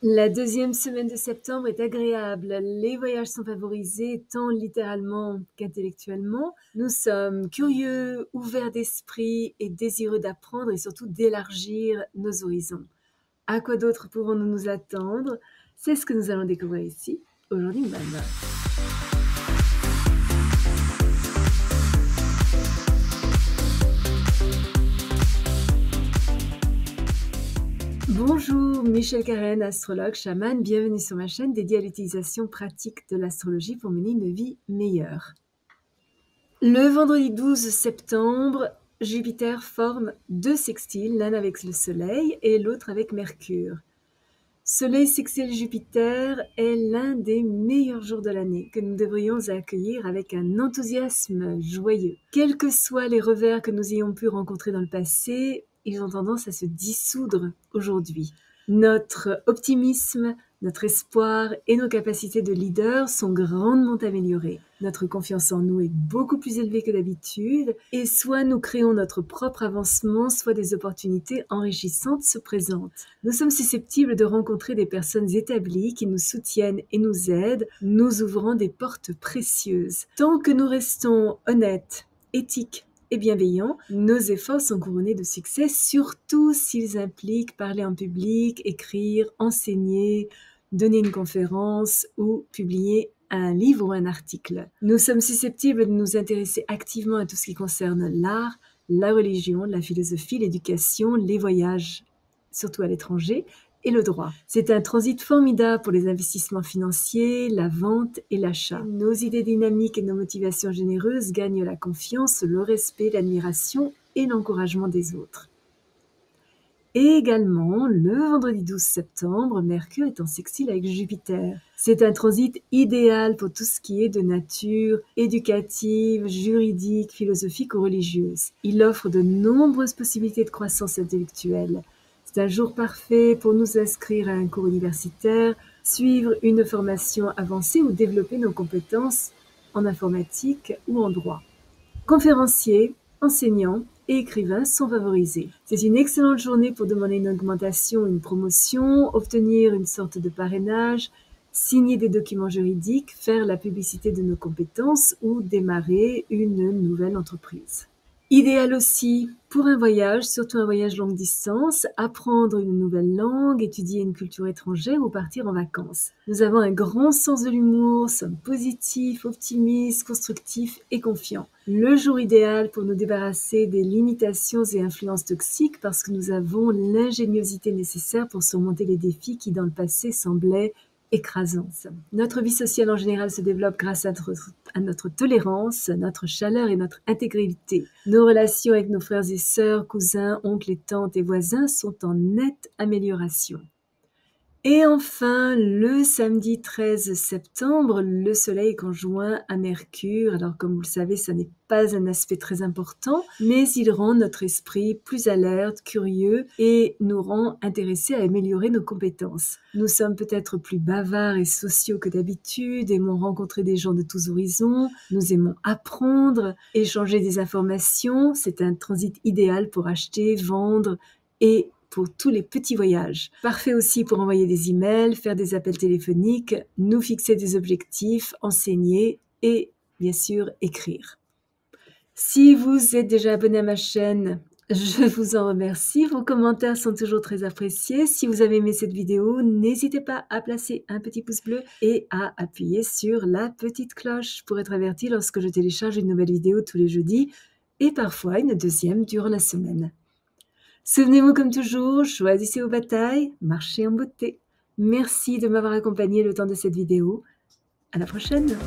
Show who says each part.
Speaker 1: La deuxième semaine de septembre est agréable. Les voyages sont favorisés tant littéralement qu'intellectuellement. Nous sommes curieux, ouverts d'esprit et désireux d'apprendre et surtout d'élargir nos horizons. À quoi d'autre pourrons-nous nous attendre? C'est ce que nous allons découvrir ici, aujourd'hui même. Bonjour, Michel Karen, astrologue, chamane, bienvenue sur ma chaîne dédiée à l'utilisation pratique de l'astrologie pour mener une vie meilleure. Le vendredi 12 septembre, Jupiter forme deux sextiles, l'un avec le Soleil et l'autre avec Mercure. Soleil sextile Jupiter est l'un des meilleurs jours de l'année que nous devrions accueillir avec un enthousiasme joyeux. Quels que soient les revers que nous ayons pu rencontrer dans le passé, ils ont tendance à se dissoudre aujourd'hui. Notre optimisme, notre espoir et nos capacités de leader sont grandement améliorés. Notre confiance en nous est beaucoup plus élevée que d'habitude et soit nous créons notre propre avancement, soit des opportunités enrichissantes se présentent. Nous sommes susceptibles de rencontrer des personnes établies qui nous soutiennent et nous aident, nous ouvrant des portes précieuses. Tant que nous restons honnêtes, éthiques, et bienveillants, nos efforts sont couronnés de succès, surtout s'ils impliquent parler en public, écrire, enseigner, donner une conférence ou publier un livre ou un article. Nous sommes susceptibles de nous intéresser activement à tout ce qui concerne l'art, la religion, la philosophie, l'éducation, les voyages, surtout à l'étranger, et le droit. C'est un transit formidable pour les investissements financiers, la vente et l'achat. Nos idées dynamiques et nos motivations généreuses gagnent la confiance, le respect, l'admiration et l'encouragement des autres. Et également, le vendredi 12 septembre, Mercure est en sextile avec Jupiter. C'est un transit idéal pour tout ce qui est de nature éducative, juridique, philosophique ou religieuse. Il offre de nombreuses possibilités de croissance intellectuelle. C'est un jour parfait pour nous inscrire à un cours universitaire, suivre une formation avancée ou développer nos compétences en informatique ou en droit. Conférenciers, enseignants et écrivains sont favorisés. C'est une excellente journée pour demander une augmentation, une promotion, obtenir une sorte de parrainage, signer des documents juridiques, faire la publicité de nos compétences ou démarrer une nouvelle entreprise. Idéal aussi pour un voyage, surtout un voyage longue distance, apprendre une nouvelle langue, étudier une culture étrangère ou partir en vacances. Nous avons un grand sens de l'humour, sommes positifs, optimistes, constructifs et confiants. Le jour idéal pour nous débarrasser des limitations et influences toxiques parce que nous avons l'ingéniosité nécessaire pour surmonter les défis qui dans le passé semblaient écrasante. Notre vie sociale en général se développe grâce à notre tolérance, notre chaleur et notre intégrité. Nos relations avec nos frères et sœurs, cousins, oncles et tantes et voisins sont en nette amélioration. Et enfin, le samedi 13 septembre, le Soleil est conjoint à Mercure. Alors, comme vous le savez, ça n'est pas un aspect très important, mais il rend notre esprit plus alerte, curieux et nous rend intéressés à améliorer nos compétences. Nous sommes peut-être plus bavards et sociaux que d'habitude, aimons rencontrer des gens de tous horizons, nous aimons apprendre, échanger des informations. C'est un transit idéal pour acheter, vendre et pour tous les petits voyages. Parfait aussi pour envoyer des emails, faire des appels téléphoniques, nous fixer des objectifs, enseigner et bien sûr écrire. Si vous êtes déjà abonné à ma chaîne, je vous en remercie. Vos commentaires sont toujours très appréciés. Si vous avez aimé cette vidéo, n'hésitez pas à placer un petit pouce bleu et à appuyer sur la petite cloche pour être averti lorsque je télécharge une nouvelle vidéo tous les jeudis et parfois une deuxième durant la semaine. Souvenez-vous comme toujours, choisissez vos batailles, marchez en beauté. Merci de m'avoir accompagné le temps de cette vidéo. À la prochaine!